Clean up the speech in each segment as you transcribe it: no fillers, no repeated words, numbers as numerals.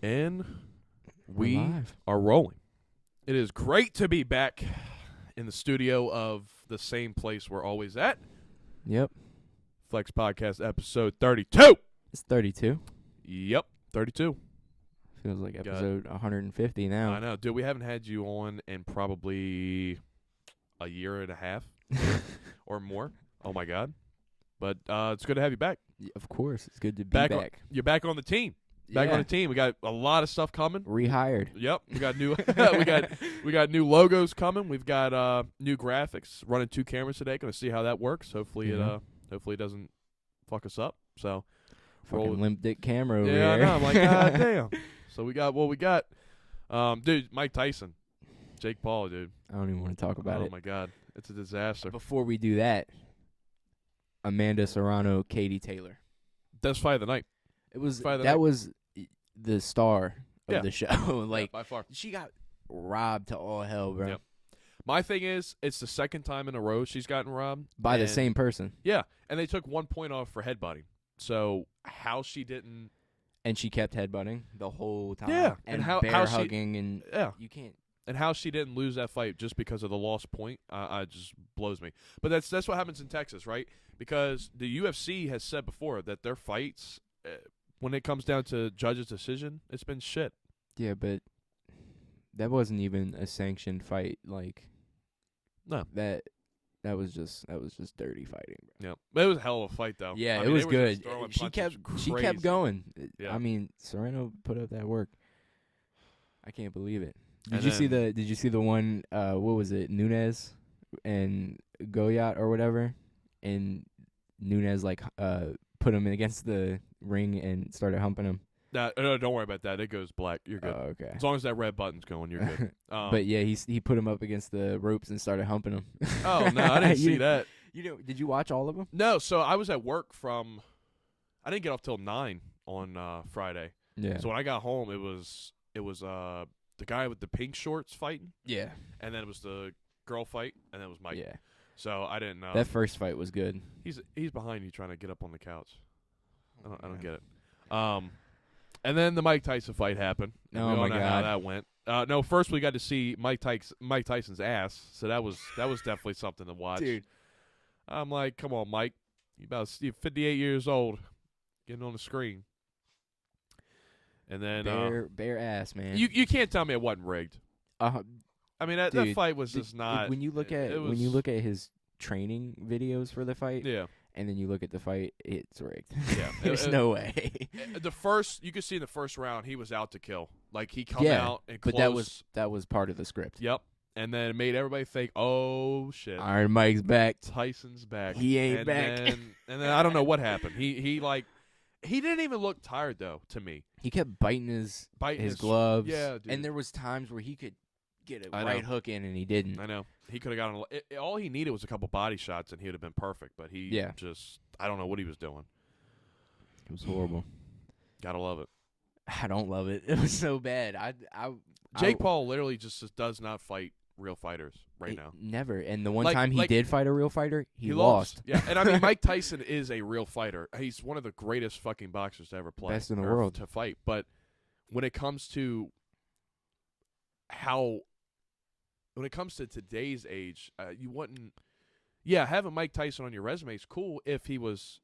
And we live. are rolling. It is great to be back in the studio of the same place we're always at. Yep. Flex Podcast episode 32. It's 32. Yep, 32. Feels like episode 150 now. I know. Dude, we haven't had you on in probably a year and a half or more. Oh, my God. But it's good to have you back. Of course. It's good to be back. You're back on the team. Back on the team. We got a lot of stuff coming. Rehired. Yep. We got new we got new logos coming. We've got new graphics. Running 2 cameras today. Going to see how that works. Hopefully it doesn't fuck us up. So fucking limp dick camera over yeah, here. I know. I'm like, God damn. So we got dude, Mike Tyson. Jake Paul, dude. I don't even want to talk about it. Oh my God. It's a disaster. Before we do that, Amanda Serrano, Katie Taylor. That's fight of the night. It was Fight of the that night. was the star of Yeah. the show. Like Yeah, by far. she got robbed to all hell, bro. Yep. My thing is, it's the second time in a row she's gotten robbed. By the and- same person. Yeah, and they took 1 point off for headbutting. So how she didn't? And she kept headbutting the whole time. Yeah, And how bear she- hugging and Yeah, you can't. and how she didn't lose that fight just because of the lost point, just blows me. But that's what happens in Texas, right? Because the UFC has said before that their fights, when it comes down to judge's decision, it's been shit. Yeah, but that wasn't even a sanctioned fight. Like No. that was just dirty fighting, bro. Yeah, but it was a hell of a fight, though. Yeah, I it mean, was they were good. just throwing She punches kept crazy. going. Yeah. I mean, Serrano put up that work. I can't believe it. And Did you see the one? What was it? Nunes and Goyat or whatever, and Nunes put him against the ring and started humping him. No, don't worry about that. It goes black. You're good. Oh, okay. As long as that red button's going, you're good. But yeah, he put him up against the ropes and started humping him. Oh no, I didn't You see that. Did you watch all of them? No, so I was at work I didn't get off till 9 on Friday. Yeah. So when I got home, it was the guy with the pink shorts fighting, Yeah. and then it was the girl fight, and then it was Mike. Yeah. So I didn't know. That first fight was good. He's behind you trying to get up on the couch. I don't get it. And then the Mike Tyson fight happened. And Oh we all my know how God. that went. No, first we got to see Mike Tyson's ass, so that was definitely something to watch. Dude. I'm like, come on, Mike, you're 58 years old, getting on the screen. And then Bare ass, man. you can't tell me it wasn't rigged. I mean that Dude, fight was just not. when you look at his training videos for the fight, Yeah, and then you look at the fight, it's rigged. yeah. There's no way. You could see in the first round he was out to kill. Like he come out and close. But that was part of the script. Yep. And then it made everybody think, oh shit, Iron Mike's back. Tyson's back. He ain't back. And then I don't know what happened. He didn't even look tired though to me. He kept biting his Biting gloves. Yeah, dude. And there was times where he could get a I right know. hook in, and he didn't. I know. He could have gotten all he needed was a couple body shots and he would have been perfect. But he just I don't know what he was doing. It was horrible. Gotta love it. I don't love it. It was so bad. Jake Paul literally just does not fight real fighters right now. Never. And the one Like- time he like- did fight a real fighter, he lost. Yeah, and I mean Mike Tyson is a real fighter. He's one of the greatest fucking boxers to ever play. Best in the or world. to fight. But when it comes to today's age, you wouldn't. Yeah, having Mike Tyson on your resume is cool if he was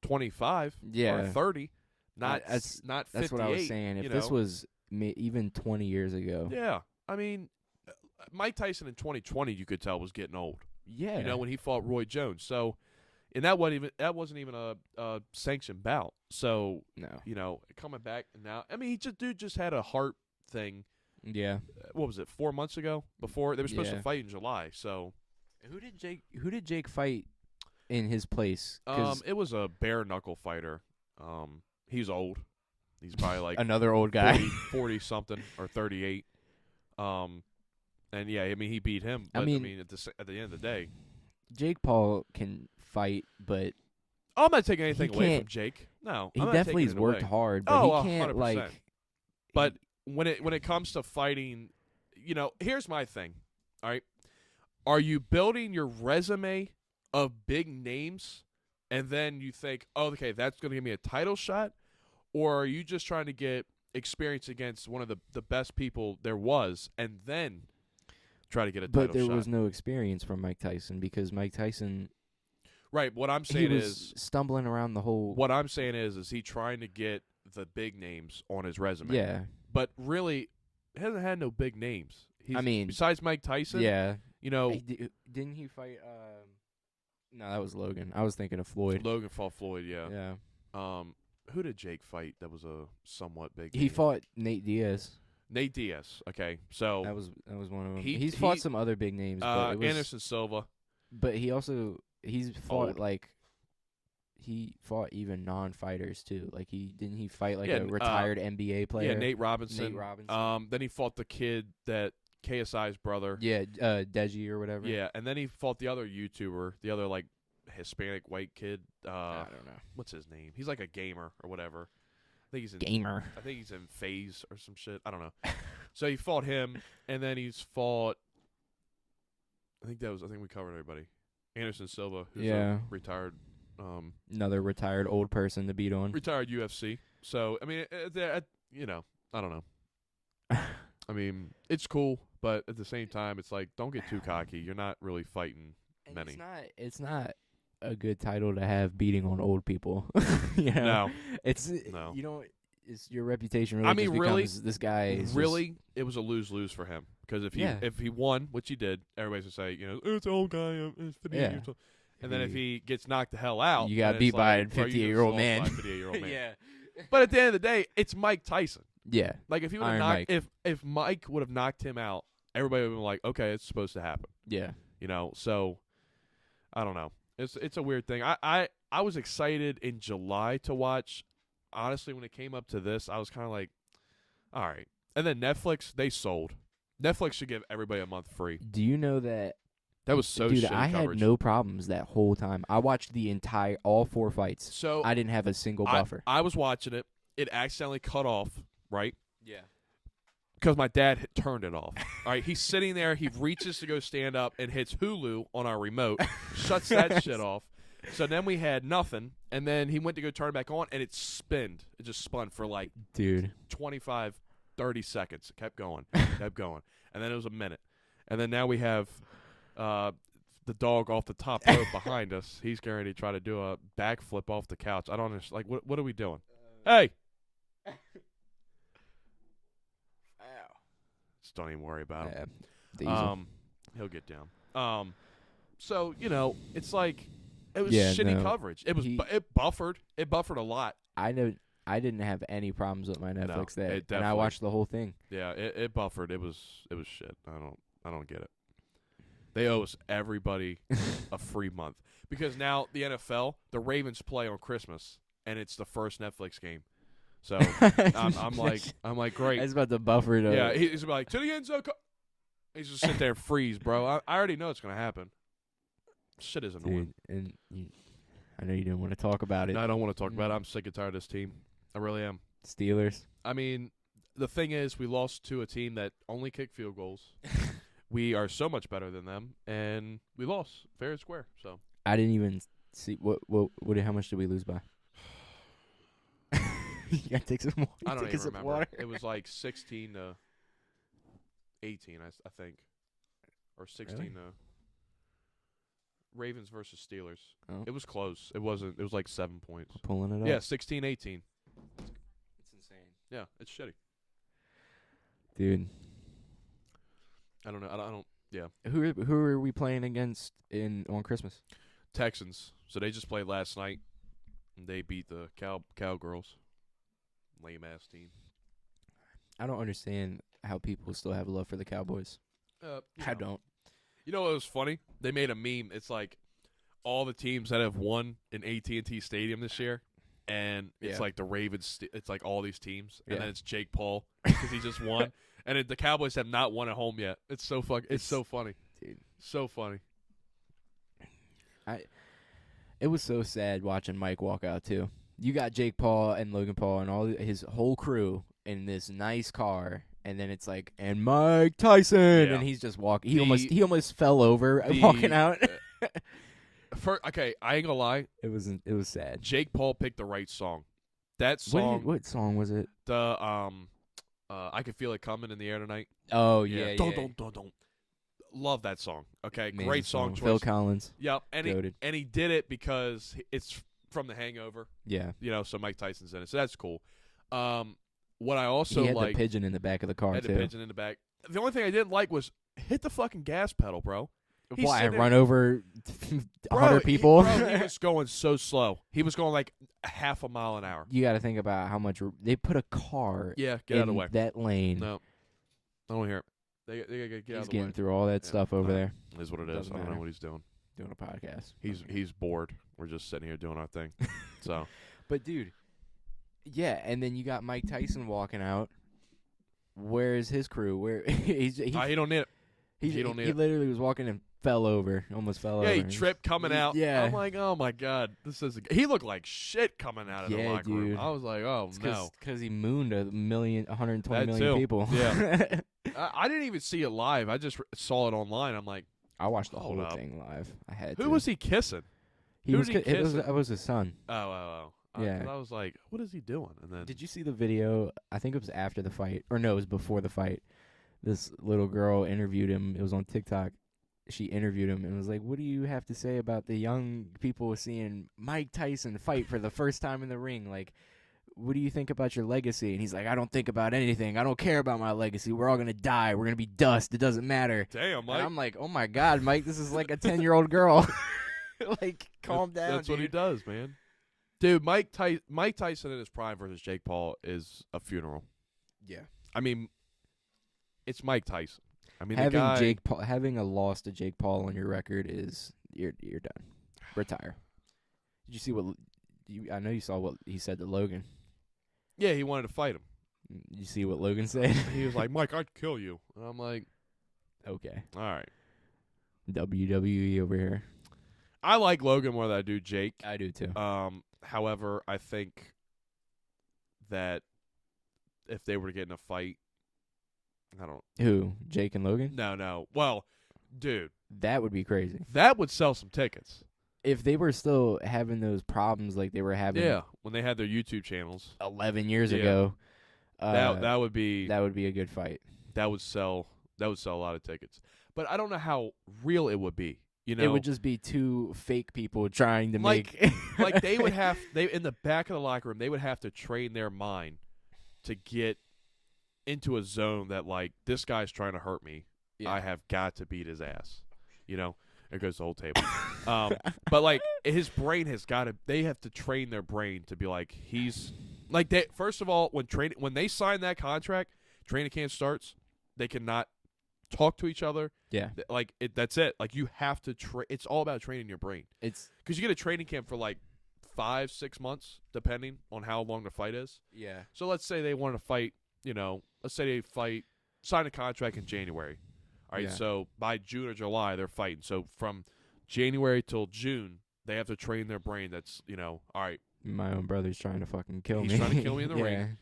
25 or 30, not 58. That's what I was saying. If this was even 20 years ago. Yeah, I mean, Mike Tyson in 2020, you could tell was getting old. Yeah. You know, when he fought Roy Jones. So, and that wasn't even a sanctioned bout. So, No. you know, coming back now, I mean, dude just had a heart thing. Yeah. What was it? 4 months ago. Before they were supposed to Yeah. fight in July. So, Who did Jake fight in his place? 'Cause it was a bare knuckle fighter. He's old. He's probably like another old guy. 40 something or 38. And yeah, I mean he beat him. But, I mean at the end of the day, Jake Paul can fight, but I'm not taking anything away can't- from Jake. No, he I'm not definitely taking has it worked away. hard. But Oh, he can't 100%. But when it comes to fighting, you know, here's my thing. All right, are you building your resume of big names, and then you think, oh, okay, that's going to give me a title shot, or are you just trying to get experience against one of the best people there was, and then try to get a title But there shot. was no experience from Mike Tyson because Mike Tyson, Right. What I'm he saying was is, stumbling around the whole. what I'm saying is he trying to get the big names on his resume. Yeah, But really, he hasn't had no big names. I mean, besides Mike Tyson. yeah. You know, Didn't he fight? No, that was Logan. I was thinking of Floyd. Logan fought Floyd. Yeah. Yeah. Who did Jake fight? That was a somewhat big. He name? fought Nate Diaz. Nate Diaz. Okay, so That was one of them. He- He's fought some other big names, but it was, Anderson Silva. But he's fought Old. like he fought even non-fighters too. Like he fight like Yeah, a retired NBA player. Yeah, Nate Robinson. Nate Robinson. Then he fought the kid that KSI's brother. Yeah, Deji or whatever. Yeah, and then he fought the other YouTuber, the other like Hispanic white kid. I don't know. What's his name? He's like a gamer or whatever. I think he's in Gamer. I think he's in Phase or some shit. I don't know. So he fought him, and then he's fought. I think we covered everybody. Anderson Silva, who's a retired. Another retired old person to beat on. Retired UFC. So I mean, you know, I don't know. I mean, it's cool, but at the same time, it's like don't get too cocky. You're not really fighting And many. It's not a good title to have beating on old people. You know? No, It's no. you know, it's your reputation really I mean, just really- becomes this guy is Really, it was a lose-lose for him because if he won, which he did, everybody's gonna say, you know, it's an old guy, it's 58 Yeah. years old. And then if he gets knocked the hell out, You got then beat it's by like, a bro, you just 58-year-old lost man. by a 58-year-old man. Yeah. But at the end of the day, it's Mike Tyson. Yeah. Like if he would have Iron knocked, Mike. if Mike would have knocked him out, everybody would have been like, okay, it's supposed to happen. Yeah. You know, so I don't know. It's a weird thing. I was excited in July to watch. Honestly, when it came up to this, I was kind of like, all right. And then Netflix, they sold. Netflix should give everybody a month free. Do you know that That was so dude, shitty I coverage. had no problems that whole time. I watched all 4 fights. So I didn't have a single buffer. I was watching it. It accidentally cut off, right? Yeah. Because my dad had turned it off. All right, he's sitting there. He reaches to go stand up and hits Hulu on our remote, shuts that shit off. So then we had nothing, and then he went to go turn it back on, and it spinned. It just spun for like Dude. 25, 30 seconds. It kept going, kept going. And then it was a minute. And then now we have the dog off the top rope behind us. He's going to try to do a backflip off the couch. I don't understand. Like, what are we doing? Hey! Just don't even worry about him. Diesel. He'll get down. So you know, it's like it was Yeah, shitty no. coverage. It was He- it buffered. It buffered a lot. I didn't have any problems with my Netflix No, there, it and I definitely- watched the whole thing. Yeah, it buffered. It was shit. I don't get it. They owe us everybody a free month because now the NFL, the Ravens play on Christmas, and it's the first Netflix game. So I'm like great. I was about to buffer it. Yeah, he's like to the end zone. He's just sit there and freeze, bro. I already know it's gonna happen. Shit is annoying. dude, I know you didn't want to talk about it. No, I don't want to talk about it. I'm sick and tired of this team. I really am. Steelers. I mean, the thing is, we lost to a team that only kicked field goals. We are so much better than them, and we lost fair and square. So I didn't even see how much did we lose by? You gotta take some water. I don't Take a even sip of remember. water. It was like 16 to 18, I think, or 16 Really? to Ravens versus Steelers. Oh. It was close. It wasn't. It was like 7 points. Pulling it up. Yeah, 16-18. It's insane, Yeah, it's shitty. dude. I don't know. I don't. Yeah, Who are we playing against on Christmas? Texans. So they just played last night. And they beat the Cowgirls. Lame ass team. I don't understand how people still have love for the Cowboys. I don't. You know what was funny? They made a meme. It's like all the teams that have won in AT&T Stadium this year, and it's Yeah. like the Ravens. It's like all these teams, and Yeah. then it's Jake Paul because he just won, and the Cowboys have not won at home yet. It's so It's so funny, Dude. So funny. It was so sad watching Mike walk out too. You got Jake Paul and Logan Paul and all his whole crew in this nice car, and then it's like, and Mike Tyson, Yeah. and he's just walking. The- He almost fell over walking out. Okay, I ain't gonna lie. It was sad. Jake Paul picked the right song. That song, What song was it? the I Can Feel It Coming in the Air Tonight. Oh yeah. Don't. Love that song. Okay, Amazing great song choice. Phil Collins. Yep, and Goated. he did it because it's from The Hangover. Yeah. So Mike Tyson's in it, so that's cool. What I also he had like, the pigeon in the back of the car had too. the pigeon in the back. The only thing I didn't like was hit the fucking gas pedal, bro. Why run over 100 Bro, people? He was going so slow. He was going like half a mile an hour. You got to think about how much they put a car. Yeah, get in out of the way. That lane. No, I don't hear it. They gotta get out He's of the way. getting through all that stuff over there. It is what it is. Doesn't I don't matter. know what he's doing. Doing a podcast. He's bored. We're just sitting here doing our thing. So, but dude, yeah, and then you got Mike Tyson walking out. Where is his crew? Where he don't need it. He don't need he it. literally was walking and fell over, almost fell over. Yeah, he tripped coming out. Yeah, I'm like, oh my god, this is. He looked like shit coming out of the locker room. Dude. I was like, oh no, because he mooned 120 That million too. people. Yeah. I didn't even see it live. I just saw it online. I'm like, I watched the Hold whole up. thing live. I had who to. was he kissing? He who was. did he kiss? It was his son. Oh. Yeah. 'Cause I was like, what is he doing? And then Did you see the video? I think it was after the fight, or no, it was before the fight. This little girl interviewed him. It was on TikTok. She interviewed him and was like, "What do you have to say about the young people seeing Mike Tyson fight for the first time in the ring? Like, what do you think about your legacy?" And he's like, "I don't think about anything. I don't care about my legacy. We're all gonna die. We're gonna be dust. It doesn't matter." Damn, Mike. And I'm like, "Oh my God, Mike, this is like a 10-year-old girl. Like, calm down." That's what he dude. does, man. Dude, Mike Tyson in his prime versus Jake Paul is a funeral. Yeah. I mean, it's Mike Tyson. I mean, Having the guy, Jake Paul, having a loss to Jake Paul on your record is you're done. Retire. Did you see what? I know you saw what he said to Logan. Yeah, he wanted to fight him. Did you see what Logan said? He was like, "Mike, I'd kill you," and I'm like, Okay. "All right." WWE over here. I like Logan more than I do Jake. I do too. However, I think that if they were to get in a fight, I don't. Who? Jake and Logan? No. Well, dude, That would be crazy. that would sell some tickets. If they were still having those problems like they were having Yeah, when they had their YouTube channels, 11 years Yeah. ago, that would be that would be a good fight. that would sell a lot of tickets. But I don't know how real it would be. You know, It would just be two fake people trying to Like- make like they would have in the back of the locker room, they would have to train their mind to get into a zone that like this guy's trying to hurt me. Yeah. I have got to beat his ass. There goes the whole table. But like his brain has got to. They have to train their brain to be like he's like they. First of all, when they sign that contract, training camp starts. They cannot talk to each other. Yeah. Like that's it. Like you have to. It's all about training your brain. It's Because you get a training camp for like 5-6 months, depending on how long the fight is. yeah. So let's say they want to fight. Let's say they sign a contract in January. All right, Yeah. so by June or July they're fighting. So from January till June, they have to train their brain. That's all right. My own brother's trying to fucking kill me. He's trying to kill me in the Yeah. ring.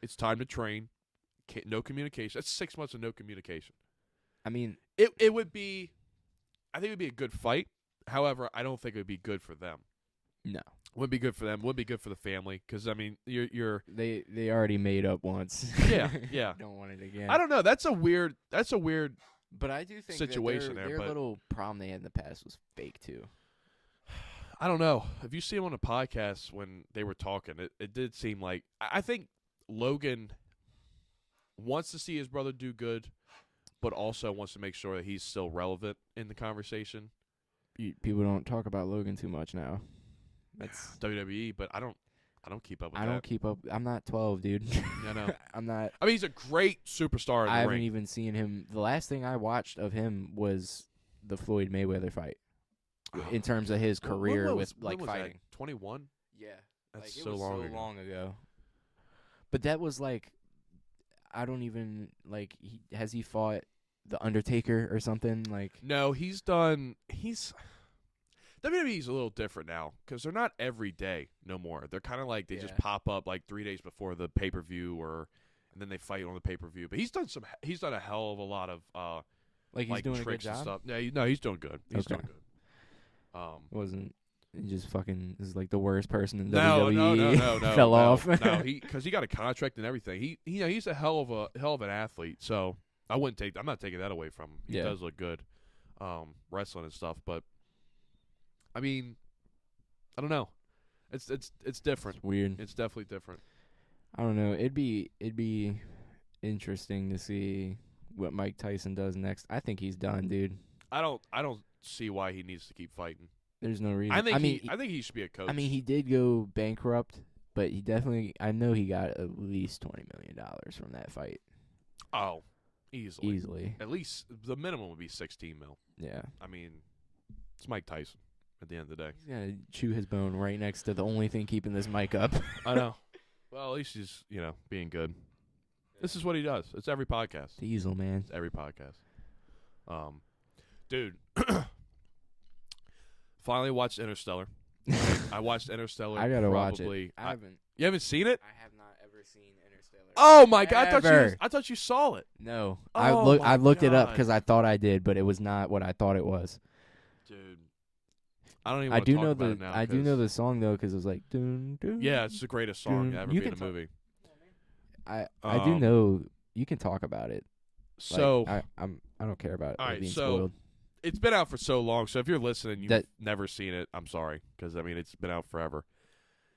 It's time to train. No communication. That's 6 months of no communication. I mean, It would be. I think it would be a good fight. However, I don't think it would be good for them. no. Wouldn't be good for them. Wouldn't be good for the family. Because I mean, you're. They already made up once. Yeah. Don't want it again. I don't know. That's a weird. But I do think situation that there, their but- little problem they had in the past was fake too. I don't know. If you see him on the podcast when they were talking, it did seem like I think Logan wants to see his brother do good, but also wants to make sure that he's still relevant in the conversation. People don't talk about Logan too much now. That's WWE, but I don't keep up with I that. don't keep up. I'm not 12, dude. I know. I'm not. I mean, he's a great superstar in I the haven't ring. even seen him. The last thing I watched of him was the Floyd Mayweather fight. In terms of his career with like fighting. 21. Yeah, That's like, so it was long so ago. long ago. But that was like, I don't even like. Has he fought the Undertaker or something like? No, he's done. WWE's a little different now because they're not every day no more. They're kind of like they just Yeah. pop up like 3 days before the pay-per-view and then they fight on the pay-per-view. But he's done a hell of a lot of Like he's doing a good tricks and job. stuff. No, he's doing good. He's Okay. doing good. Wasn't He just fucking is like the worst person in No, WWE. no, Fell off. No, because he got a contract and everything. He's a hell of an athlete. So I'm not taking that away from him. He does look good, wrestling and stuff. But I mean, I don't know. It's different. It's weird. It's definitely different. I don't know. It'd be interesting to see what Mike Tyson does next. I think he's done, dude. I don't see why he needs to keep fighting. There's no reason. I think he should be a coach. I mean, he did go bankrupt, but he definitely. I know he got at least $20 million from that fight. Oh, easily. Easily. At least the minimum would be 16 mil. Yeah. I mean, it's Mike Tyson at the end of the day. He's gonna chew his bone right next to the only thing keeping this mic up. I know. Well, at least he's being good. This is what he does. It's every podcast. Diesel, man. It's every podcast. Dude. Finally watched Interstellar. I watched Interstellar. I gotta watch it. I haven't. You haven't seen it? I have not ever seen Interstellar. Oh my god! I thought you saw it. No, Oh I looked it up God. because I thought I did, but it was not what I thought it was. Dude, I don't even. I want do to talk know about the it now I do know the song though because it was like dun, dun, Yeah, it's the greatest song dun. ever You made in can a movie. I do know you can talk about it. So I don't care about all it right, being so spoiled. it's been out for so long. So if you're listening, you've never seen it. I'm sorry, because I mean it's been out forever.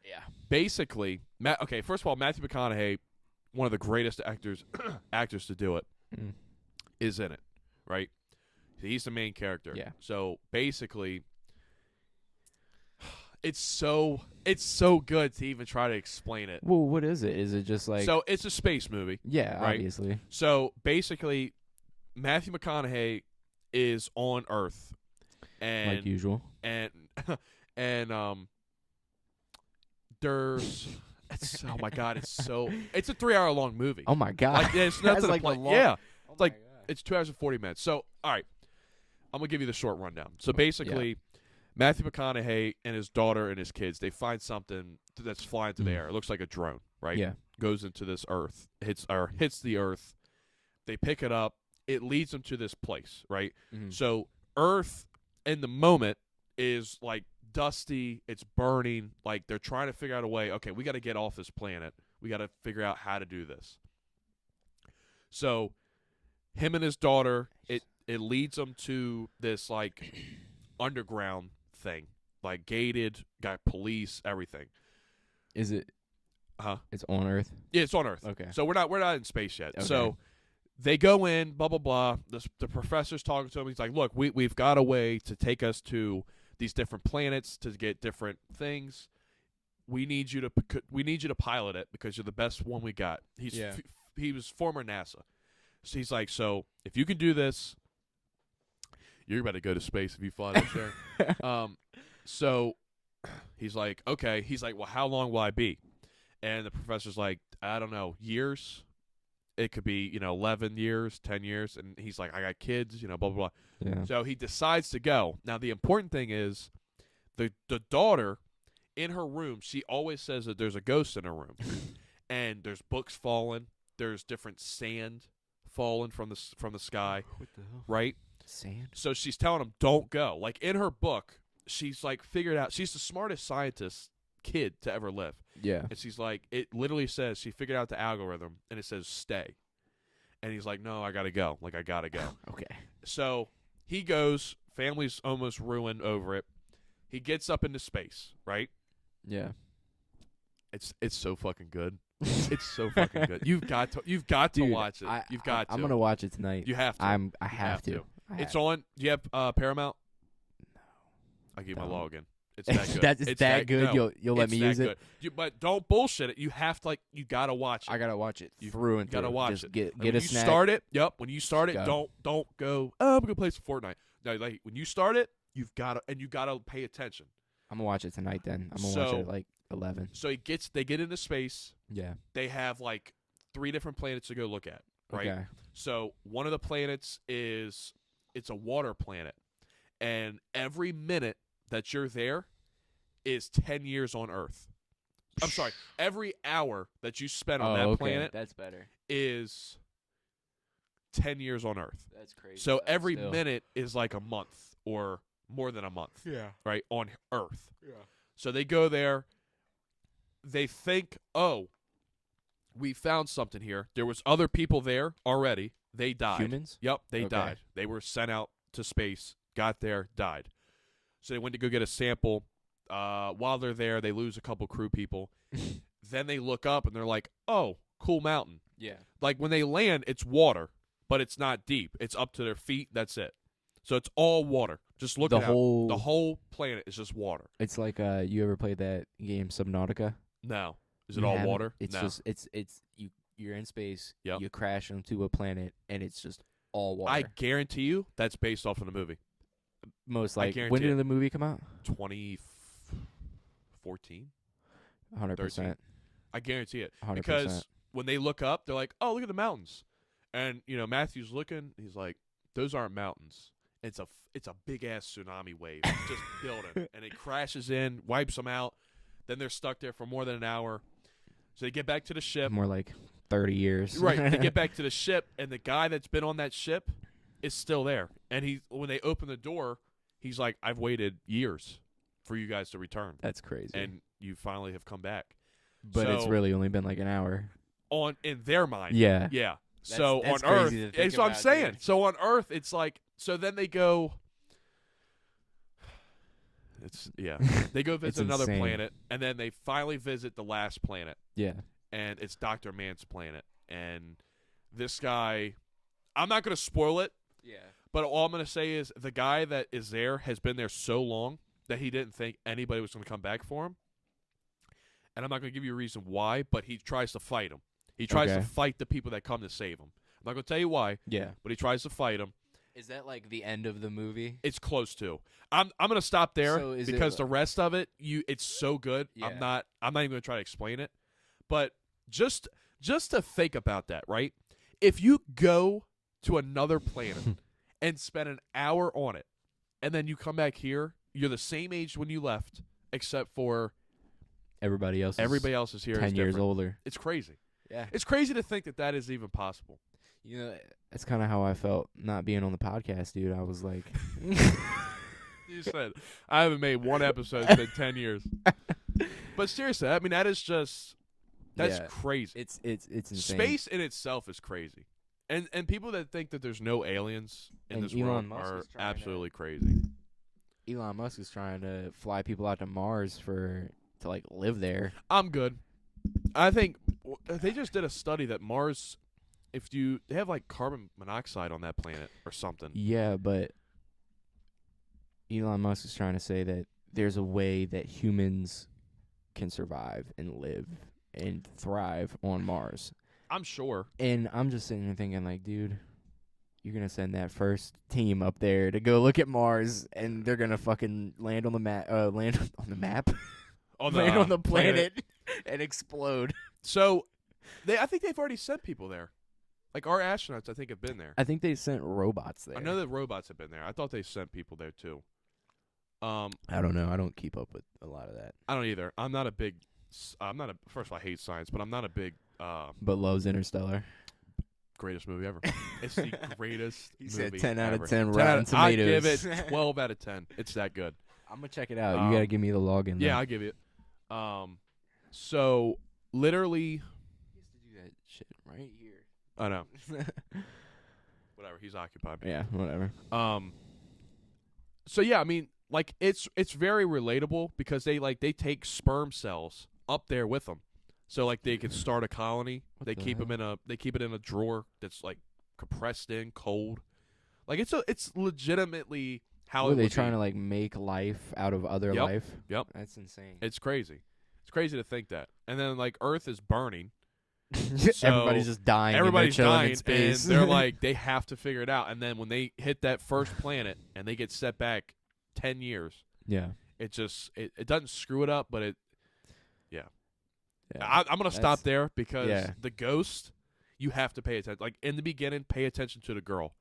Yeah. Basically, okay. First of all, Matthew McConaughey, one of the greatest actors to do it, is in it, right? He's the main character. Yeah. So basically, it's so good to even try to explain it. Well, what is it? Is it just like So it's a space movie. Yeah, right? obviously. So basically, Matthew McConaughey is on Earth, and Like usual. and there's oh my god, it's a 3-hour long movie. Oh my god. Like it's nothing That's to like play. a long- Yeah, Oh it's like my God. it's 2 hours and 40 minutes. So all right, I'm gonna give you the short rundown. So basically, Matthew McConaughey and his daughter and his kids, they find something that's flying through the air. It looks like a drone, right? Yeah. Goes into this Earth, hits the Earth. They pick it up. It leads them to this place, right? Mhm. So Earth in the moment is like dusty. It's burning. Like they're trying to figure out a way. Okay, we got to get off this planet. We got to figure out how to do this. So him and his daughter, it leads them to this like underground thing, like gated, got police, everything. Is it? Huh? It's on Earth. Yeah, it's on Earth. Okay. So we're not in space yet. Okay. So they go in, blah blah blah. The professor's talking to him. He's like, "Look, we've got a way to take us to these different planets to get different things. We need you to pilot it because you're the best one we got." He was former NASA. So he's like, "So if you can do this, you're about to go to space if you fly this there." So he's like, "Okay." He's like, "Well, how long will I be?" And the professor's like, "I don't know, years. It could be, 11 years, 10 years." And he's like, "I got kids, blah, blah, blah." Yeah. So he decides to go. Now, the important thing is the daughter in her room, she always says that there's a ghost in her room. And there's books falling. There's different sand falling from the sky, What the hell? right? Sand. So she's telling him, don't go. Like, in her book, she's, like, figured out. She's the smartest scientist kid to ever live. Yeah. And she's like, it literally says she figured out the algorithm, and it says stay. And he's like, no, I got to go. Like, I got to go. Okay. So he goes. Family's almost ruined over it. He gets up into space, right? Yeah. It's so fucking good. It's so fucking good. You've got to Dude, watch it. You've got to. I'm gonna watch it tonight. You have to. I have to. It's on. Do you have Paramount? No. I'll give you my Don't. login. It's that good. That's it's that good. No, You'll let me use it. But don't bullshit it. You have to you gotta watch it. I gotta watch it You through and through. gotta watch Just it. Get When a you snack. start it. Yep. When you start it, Go. don't go. Oh, I'm gonna play some Fortnite. No, like when you start it, you gotta pay attention. I'm gonna watch it tonight. Then I'm gonna So- watch it at like 11. So they get into space. Yeah. They have like 3 different planets to go look at. Right. Okay. So one of the planets it's a water planet, and every minute that you're there is 10 years on Earth. I'm sorry. Every hour that you spend on that planet That's better. is 10 years on Earth. That's crazy. So but every still. minute is like a month or more than a month. Yeah. Right, on Earth. Yeah. So they go there. They think, oh, we found something here. There was other people there already. They died. Humans? Yep, they Okay. died. They were sent out to space, got there, died. So they went to go get a sample. While they're there, they lose a couple crew people. Then they look up, and they're like, oh, cool mountain. Yeah. Like, when they land, it's water, but it's not deep. It's up to their feet. That's it. So it's all water. Just look at the whole planet is just water. It's like you ever played that game Subnautica? No. Is it all water? It's no. just you're in space. Yep. You crash onto a planet, and it's just all water. I guarantee you that's based off of the movie. Most like. guarantee When did it. the movie come out? 2014. 100%. I guarantee it 100%. because when they look up, they're like, "Oh, look at the mountains," and Matthew's looking. He's like, "Those aren't mountains. It's a big ass tsunami wave just building, and it crashes in, wipes them out. Then they're stuck there for more than an hour. So they get back to the ship. More like 30 years. Right. They get back to the ship, and the guy that's been on that ship is still there. And when they open the door, he's like, "I've waited years for you guys to return." That's crazy. And you finally have come back. But it's really only been like an hour. In their mind. Yeah. Yeah. That's So on crazy Earth, to think that's what I'm about, saying. dude. So on Earth, it's like, so then they go. They go visit another insane. planet, and then they finally visit the last planet, Yeah. and it's Dr. Mann's planet. And this guy, I'm not going to spoil it, Yeah. but all I'm going to say is the guy that is there has been there so long that he didn't think anybody was going to come back for him. And I'm not going to give you a reason why, but he tries to fight him. He tries to fight the people that come to save him. I'm not going to tell you why, Yeah. but he tries to fight them. Is that like the end of the movie? It's close to. I'm going to stop there So is it because the rest of it, it's so good. Yeah. I'm not even going to try to explain it. But just to think about that, right? If you go to another planet and spend an hour on it, and then you come back here, you're the same age when you left, except for everybody else is here. 10 is years different. older. It's crazy. Yeah. It's crazy to think that is even possible. That's kind of how I felt not being on the podcast, dude. I was like, You said, I haven't made one episode. It's been 10 years. But seriously, I mean, that's yeah, crazy. it's insane. Space in itself is crazy. And people that think that there's no aliens in And this Elon world Musk are is trying to- absolutely crazy. Elon Musk is trying to fly people out to Mars to like live there. I'm good. I think they just did a study that Mars, they have like carbon monoxide on that planet or something. Yeah, but Elon Musk is trying to say that there's a way that humans can survive and live and thrive on Mars. I'm sure. And I'm just sitting there thinking, like, dude, you're going to send that first team up there to go look at Mars, and they're going to fucking land on the map, land on the map, land on the planet, and explode. So, I think they've already sent people there. Like, our astronauts, I think, have been there. I think they sent robots there. I know that robots have been there. I thought they sent people there, too. I don't know. I don't keep up with a lot of that. I don't either. First of all, I hate science, but I'm not a big But loves Interstellar. greatest movie ever. It's the greatest He movie said 10 out ever. of 10 10 Rotten out- I give Tomatoes. it 12 out of 10. It's that good. I'm going to check it out. You got to give me the login. Yeah, though. I give it. So literally, He has to do that shit right here. I know. Whatever. He's occupied. Yeah, whatever. So yeah, I mean, like it's very relatable because they take sperm cells up there with them, so like they can start a colony. What They the keep hell? they keep it in a drawer that's like compressed in, cold. Like it's legitimately how What, it are they would trying be. to like make life out of other Yep. life? Yep. That's insane. It's crazy. It's crazy to think that. And then like Earth is burning. Everybody's just dying. Everybody's and they're chilling dying, in space. and they're like, they have to figure it out. And then when they hit that first planet and they get set back 10 years, yeah. it just it doesn't screw it up, but Yeah. I'm gonna stop there because yeah. the ghost, you have to pay attention. Like in the beginning, pay attention to the girl,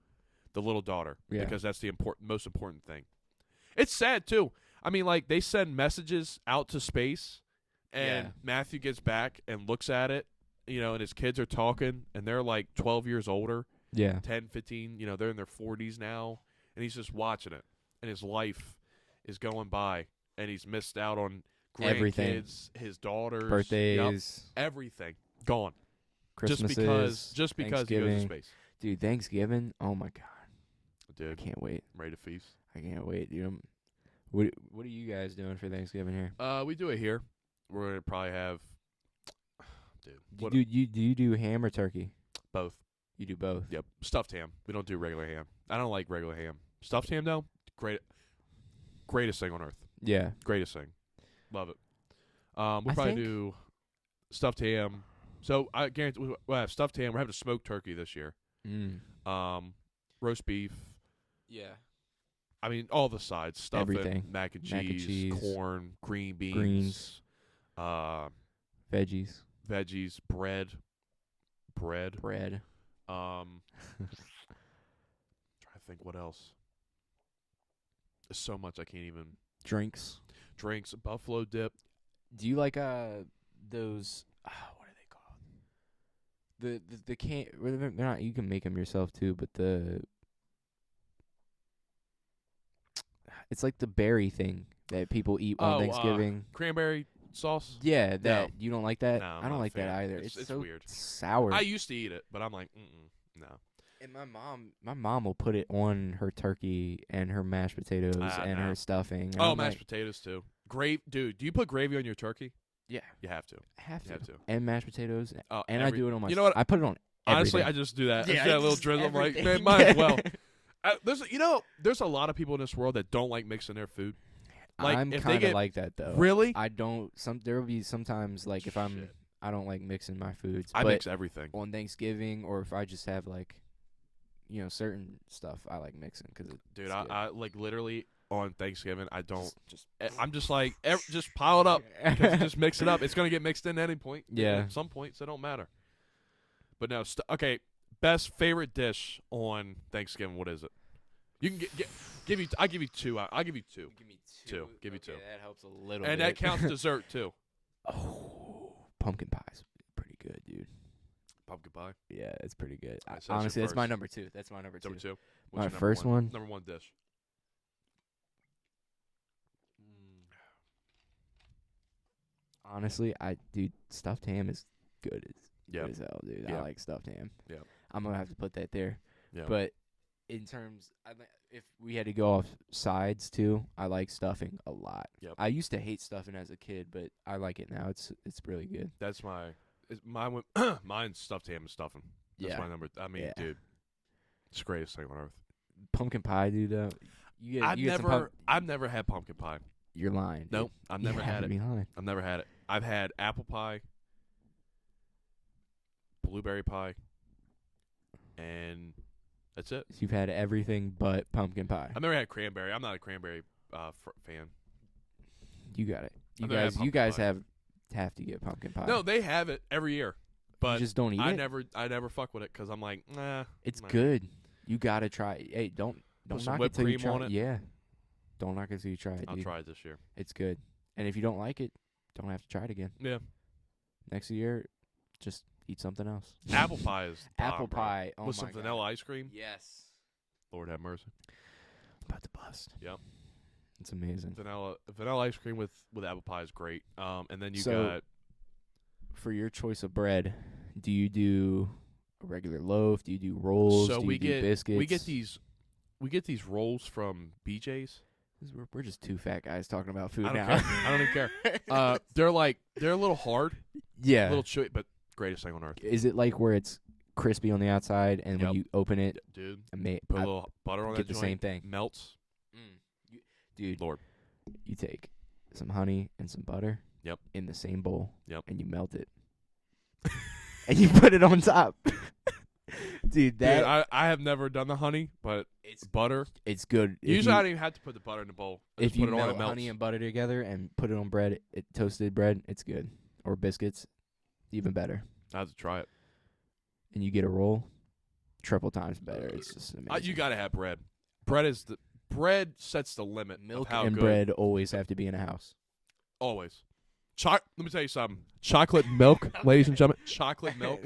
the little daughter, Yeah. because that's the most important thing. It's sad too. I mean, like they send messages out to space, and Yeah. Matthew gets back and looks at it, and his kids are talking, and they're like 12 years older, Yeah. 10, 15, they're in their 40s now, and he's just watching it. and his life is going by, and he's missed out on Everything. grandkids, his daughters, Birthdays, everything gone. Christmases, Just because he goes to Thanksgiving. space. Dude, Thanksgiving. Oh my god, I Dude, can't wait. I'm ready to feast. I can't wait, dude. What are you guys doing for Thanksgiving here? We do it here. We're gonna probably have, dude. What, Do you do ham or turkey? both. You do both. Yep. Stuffed ham. We don't do regular ham. I don't like regular ham. Stuffed ham though, greatest thing on earth. Yeah. Greatest thing. Love it. We'll I probably think- do stuffed ham. So I guarantee we'll have stuffed ham. We're having a smoked turkey this year. Roast beef. Yeah. I mean, all the sides. Stuffing, Everything. mac and Mac and cheese, cheese. corn, green beans, Greens. Veggies. veggies, bread. Bread. Trying to think what else. There's so much I can't even. Drinks. Drinks, buffalo dip. Do you like those? What are they called? The can. They're not. You can make them yourself too, but it's like the berry thing that people eat on Thanksgiving. Cranberry sauce. Yeah, that No. you don't like that. No, I'm I not don't a like that fan. either. It's so weird. sour. I used to eat it, but I'm like, no. And my mom will put it on her turkey and her mashed potatoes and no. her stuffing. And Oh, I'm mashed like, potatoes too. Dude, do you put gravy on your turkey? Yeah, You have to. have You to. have to. And mashed potatoes, and I every- do it on my. You know what? I put it on. Honestly, everything. I just do that. Yeah, I just got a little just drizzle. I'm like, man, everything. might as well. There's a lot of people in this world that don't like mixing their food. Like, I'm if they kind of get- like that though. Really? I don't. There will be sometimes like if Shit. I don't like mixing my foods. I but mix everything. on Thanksgiving, or if I just have like, certain stuff I like mixing because Dude, I like literally on Thanksgiving, I don't. just I'm just like, just pile it up. 'Cause just mix it up. It's going to get mixed in at any point. Yeah. At some point, so it don't matter. But no, okay. Best favorite dish on Thanksgiving, what is it? You can give you. I give you two. I'll give you two. Give me Two. Give you two. That helps a little. And bit. that counts dessert too. Oh, pumpkin pie's pretty good, dude. Pumpkin pie. Yeah, it's pretty good. Alright, so that's your Honestly, that's my first. number two. That's my number two. Number two. My What's your first one? Number one dish. Honestly, dude, stuffed ham is good Yeah. as hell, dude. Yeah. I like stuffed ham. Yeah. I'm gonna have to put that there. Yeah. But in terms, if we had to go off sides too, I like stuffing a lot. Yep. I used to hate stuffing as a kid, but I like it now. It's really good. That's mine. Mine's stuffed ham and stuffing. That's Yeah. my number. I mean, Yeah. dude, it's the greatest thing on earth. Pumpkin pie, dude. You get some I've never had pumpkin pie. You're lying. Nope, dude. I've You never had have to it. be lying. I've never had it. I've had apple pie, blueberry pie, and that's it. You've had everything but pumpkin pie. I've never had cranberry. I'm not a cranberry fan. You got it. You I've never had guys pumpkin guys pie. have to get pumpkin pie. No, they have it every year, but you just don't eat I it. never fuck with it because I'm like, nah. It's nah. good. You gotta try it. Hey, don't some knock it whipped till you cream try on it? Yeah. Don't knock it till you try it, I'll dude. try it this year. It's good. And if you don't like it, don't have to try it again. Yeah, Next year, just eat something else. apple pie is bomb, Apple bro. pie. Oh with my some God. vanilla ice cream. Yes. Lord have mercy. About to bust. Yep. It's amazing. Vanilla ice cream with apple pie is great. And then you So- got For your choice of bread, do you do a regular loaf? Do you do rolls? so do we you do get biscuits? we get these rolls from BJ's. We're just two fat guys talking about food I don't now. care. I don't even care. They're a little hard, Yeah. a little chewy, but greatest thing on earth, Is it like where it's crispy on the outside and Yep. when you open it, dude. I Put a little butter on get that the joint, same thing. melts. Dude, Lord. you take some honey and some butter Yep. in the same bowl Yep. and you melt it. And you put it on top. Dude, that Dude, I have never done the honey, but it's butter. good. Usually I don't even have to put the butter in the bowl. I if just you put it on, melt it melts. honey and butter together and put it on bread, toasted bread, it's good. Or biscuits, even better. I have to try it. And you get a roll, triple times better. It's just amazing. You gotta have bread. Bread sets the limit. Milk of how and good. bread always have to be in a house. Always. Let me tell you something. Chocolate milk, ladies and gentlemen. Chocolate milk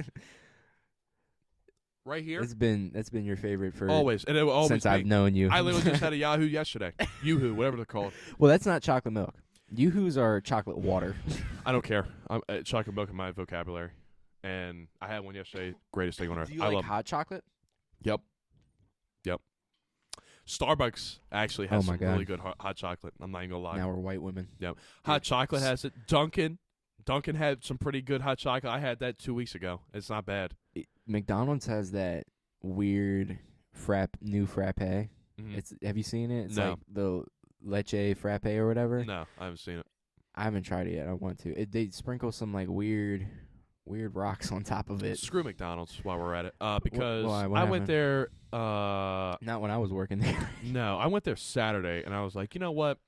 right here. That's been your favorite for Always, and it will always since be. I've known you. I literally just had a Yahoo yesterday. Yoo-hoo, whatever they're called. Well, that's not chocolate milk. Yoo-hoos are chocolate water. I don't care. Chocolate milk in my vocabulary, and I had one yesterday. Greatest thing on earth. Do you I like love. hot chocolate? Yep. Starbucks actually has Oh my some God. really good hot chocolate. I'm not even gonna lie. Now we're white women. Hot chocolate has it. Dunkin' had some pretty good hot chocolate. I had that 2 weeks ago. It's not bad. McDonald's has that weird new frappe. Mhm. Have you seen it? It's No. like the leche frappe or whatever. No, I haven't seen it. I haven't tried it yet. I want to. They sprinkle some like weird rocks on top of it. Screw McDonald's while we're at it. Because why? What I happened? went there. Not when I was working there. No, I went there Saturday, and I was like, you know what?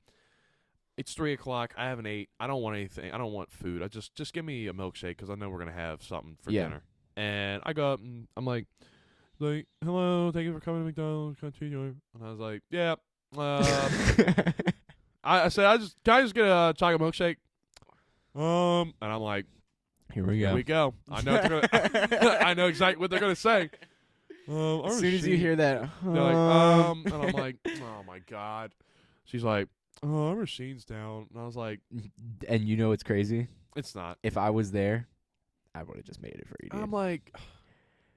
It's 3:00. I haven't ate. I don't want anything. I don't want food. I just give me a milkshake because I know we're gonna have something for Yeah. dinner. And I go up and I'm like, hello, thank you for coming to McDonald's. Continue. And I was like, yeah. I said, can I just get a chocolate milkshake? And I'm like, Here we here go. we go. I know what they're gonna, I know exactly what they're gonna say. As soon as you hear that, they're like, and I'm like, oh my God. She's like, oh, our machine's down. And I was like, and you know what's crazy? it's not. If I was there, I would have just made it for you, dude. I'm like,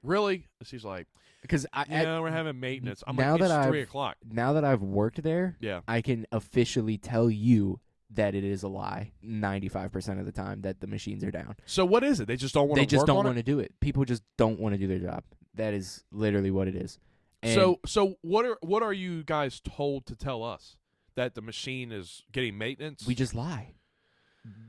really? And she's like, Because we're having maintenance. I'm now like, it's that 3:00. now that I've worked there, Yeah. I can officially tell you that it is a lie 95% of the time that the machines are down. So what is it? They just don't want to They just work don't on want to do it. People just don't want to do their job. That is literally what it is. And So what are you guys told to tell us? That the machine is getting maintenance? we just lie.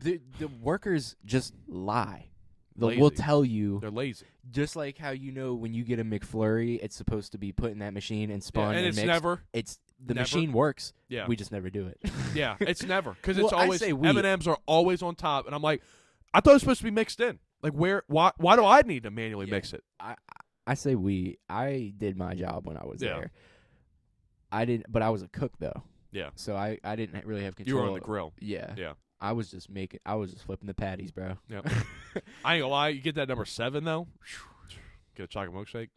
The workers just lie. We'll Lazy. tell you, They're lazy. just like how when you get a McFlurry, it's supposed to be put in that machine and spun and and it's mixed. never. The never. machine works. Yeah. We just never do it. Yeah, it's never. Because Well, it's I always, say we. M&Ms are always on top. And I'm like, I thought it was supposed to be mixed in. Like, why do I need to manually mix it? I say we. I did my job when I was Yeah. there. I didn't, but I was a cook though. Yeah. So I didn't really have You control. were on the grill. Yeah. Yeah. I was just flipping the patties, bro. Yeah. I ain't gonna lie. You get that number 7, though. Get a chocolate milkshake.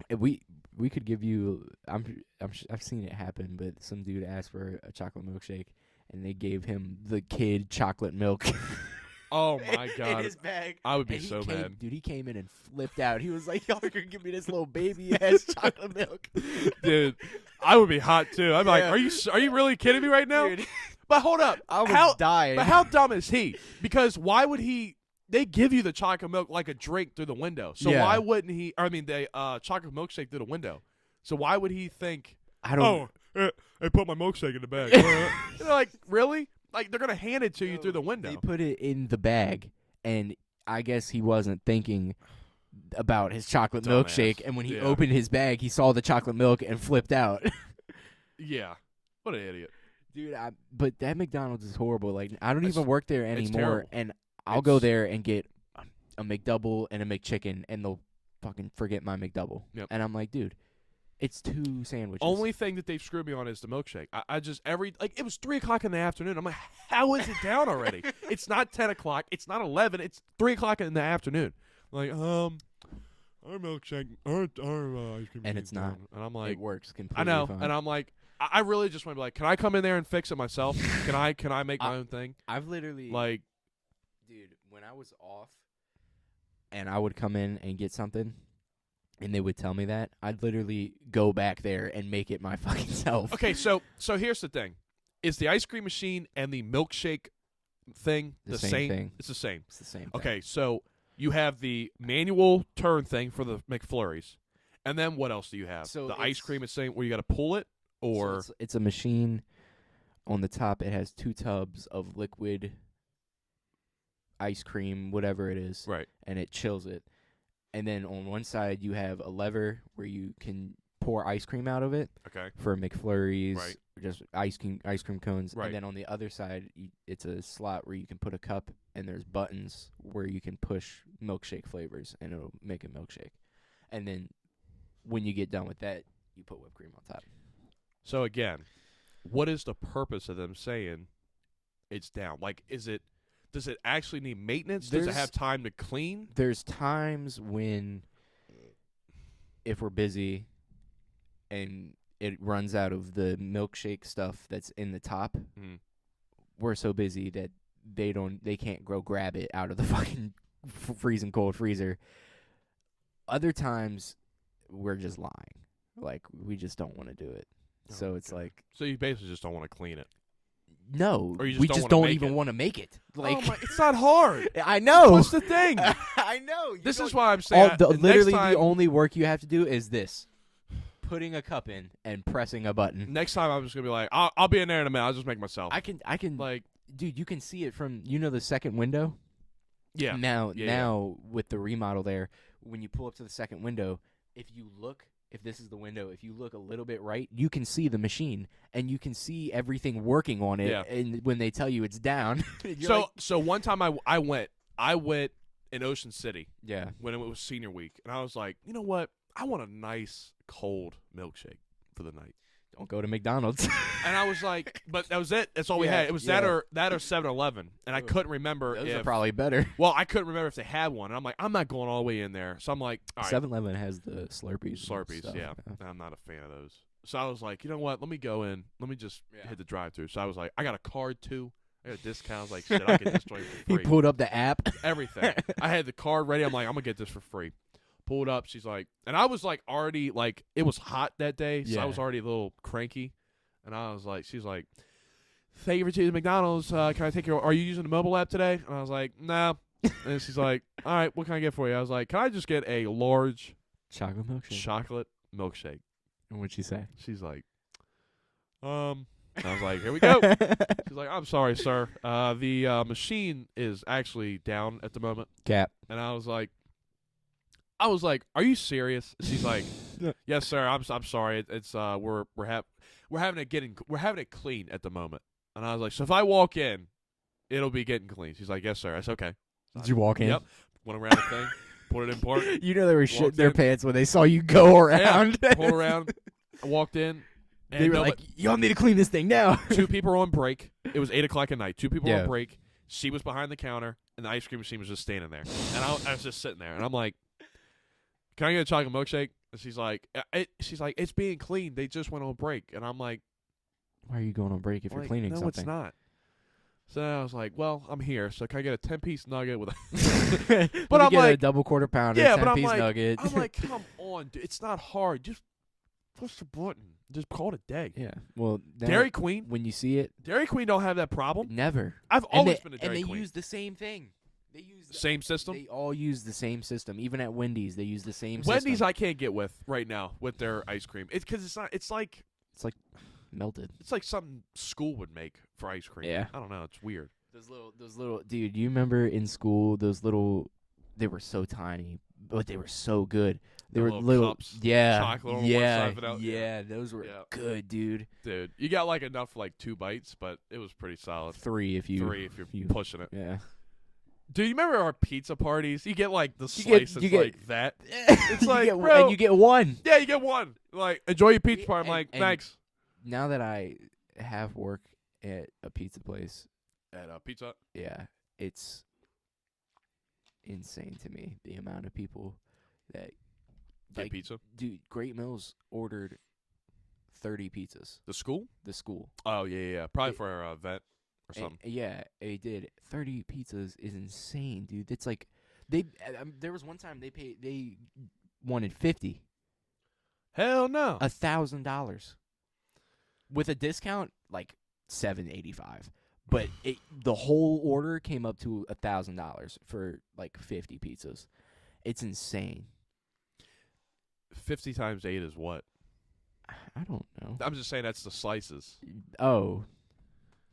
And we could give you. I've seen it happen, but some dude asked for a chocolate milkshake, and they gave him the kid chocolate milk. Oh, my God. In his bag. I would be And so mad. Dude, he came in and flipped out. He was like, y'all are going to give me this little baby-ass chocolate milk. Dude, I would be hot, too. I'm like, Yeah. are you really kidding me right now? Dude, But hold up. I was dying. But how dumb is he? Because why would he? They give you the chocolate milk like a drink through the window. So Yeah. why wouldn't he? I mean, the chocolate milkshake through the window. So why would he think? I don't. I put my milkshake in the bag. They're like, really? Like they're gonna hand it to you through the window. They put it in the bag, and I guess he wasn't thinking about his chocolate Dumbass. milkshake. And when he Yeah. opened his bag, he saw the chocolate milk and flipped out. Yeah. What an idiot. Dude, but that McDonald's is horrible. Like, I don't It's- even work there it's anymore, terrible. and I'll go It's- there and get a McDouble and a McChicken, and they'll fucking forget my McDouble. Yep. And I'm like, dude, it's 2 sandwiches. Only thing that they've screwed me on is the milkshake. I just it was 3:00 in the afternoon. I'm like, how is it down already? It's not 10:00. It's not 11. It's 3:00 in the afternoon. Like, our milkshake, our ice cream. And machine's it's not. down. And I'm like, it works completely I know. fine. And I'm like, I really just want to be like, can I come in there and fix it myself? Can I make my own thing? I've literally, Like, dude, when I was off, and I would come in and get something, and they would tell me that, I'd literally go back there and make it my fucking self. okay, so here's the thing: is the ice cream machine and the milkshake thing The same thing. It's the same. It's the same thing. Okay, so you have the manual turn thing for the McFlurries, and then what else do you have? So the ice it's- cream is saying where you got to pull it, or So it's a machine. On the top, it has 2 tubs of liquid ice cream, whatever it is, right? and it chills it. And then on one side, you have a lever where you can pour ice cream out of it Okay, for McFlurries, Right. just ice cream cones. Right. And then on the other side, it's a slot where you can put a cup, and there's buttons where you can push milkshake flavors, and it'll make a milkshake. And then when you get done with that, you put whipped cream on top. so again, what is the purpose of them saying it's down? Like, does it actually need maintenance? Does it There's- have time to clean? There's times when if we're busy and it runs out of the milkshake stuff that's in the top, we're so busy that they can't go grab it out of the fucking freezing cold freezer. Other times, we're just lying. Like, we just don't want to do it. So it's like... So you basically just don't want to clean it. No, or you we just just don't don't even want to make it. Like, it's not hard. I know. What's the thing? I know. This is why I'm saying... literally, the only work you have to do is this. Putting a cup in and pressing a button. Next time, I'm just going to be like, I'll be in there in a minute. I'll just make myself. I can... Like... Dude, you can see it from... You know the second window? Yeah. Now, with the remodel there, when you pull up to the second window, if this is the window, if you look a little bit right, you can see the machine, and you can see everything working on it. Yeah. And when they tell you it's down, so one time I went in Ocean City. Yeah. When it was senior week, and I was like, you know what? I want a nice cold milkshake for the night. Don't go to McDonald's. And I was like, but that was it. That's all we had. It was that or 7-Eleven, and I couldn't remember. Those are probably better. Well, I couldn't remember if they had one. And I'm like, I'm not going all the way in there. So I'm like, all right. 7-Eleven has the Slurpees. Slurpees, yeah. I'm not a fan of those. So I was like, you know what? Let me go in. Let me just hit the drive-thru. So I was like, I got a card too. I got a discount. I was like, shit, I'll get this joint for free. He pulled up the app. Everything. I had the card ready. I'm like, I'm gonna get this for free. Pulled up. She's like, and I was like already like it was hot that day, so I was already a little cranky. And I was like, she's like, thank you for choosing McDonald's. Can I take are you using the mobile app today? And I was like, no. And she's like, all right, what can I get for you? I was like, can I just get a large chocolate milkshake? And what'd she say? She's like, I was like, here we go. She's like, I'm sorry, sir. The machine is actually down at the moment. Cap. And I was like, are you serious? She's like, yes, sir. I'm sorry. It's we're having it clean at the moment. And I was like, so if I walk in, it'll be getting clean. She's like, yes, sir. That's okay. Did you walk in? Yep. Went around the thing, put it in park. You know they were shitting their pants when they saw you go around. Yeah, pulled around. I walked in. And they were like, you want me to clean this thing now? 2 people were on break. It was 8 o'clock at night. 2 people were on break. She was behind the counter, and the ice cream machine was just standing there. And I was just sitting there. And I'm like, can I get a chocolate milkshake? And she's like, it's being cleaned. They just went on break. And I'm like, why are you going on break if you're cleaning something? No, it's not. So I was like, well, I'm here. So can I get a 10-piece nugget with a... But I'm like... a double quarter pounder, 10-piece nugget. I'm like, come on, dude. It's not hard. Just push the button. Just call it a day. Yeah. Well, Dairy Queen. When you see it... Dairy Queen don't have that problem. Never. I've always been a Dairy Queen. And they use the same thing. They use same system? They all use the same system. Even at Wendy's, they use the same system. Wendy's I can't get with right now with their ice cream. It's because it's not... It's like melted. It's like something school would make for ice cream. Yeah. I don't know. It's weird. Those little dude, you remember in school those little they were so tiny, but they were so good. They were little cups, yeah. Chocolate on one side, yeah, those were good, dude. Dude, you got like enough for like 2 bites, but it was pretty solid. 3 if you're pushing it. Yeah. Dude, you remember our pizza parties? You get like the slice that's like that. It's like, bro. And you get one. Yeah, you get one. Like, enjoy your pizza party. I'm like, thanks. Now that I have work at a pizza place. At Pizza Hut? Yeah. It's insane to me, the amount of people that get pizza. Dude, Great Mills ordered 30 pizzas. The school? The school. Oh, yeah. Probably for a vet or something. Yeah, they did. 30 pizzas is insane, dude. It's like there was one time they wanted 50. Hell no. $1,000 with a discount, like $785. But the whole order came up to $1,000 for like 50 pizzas. It's insane. 50 times 8 is what? I don't know. I'm just saying that's the slices. Oh.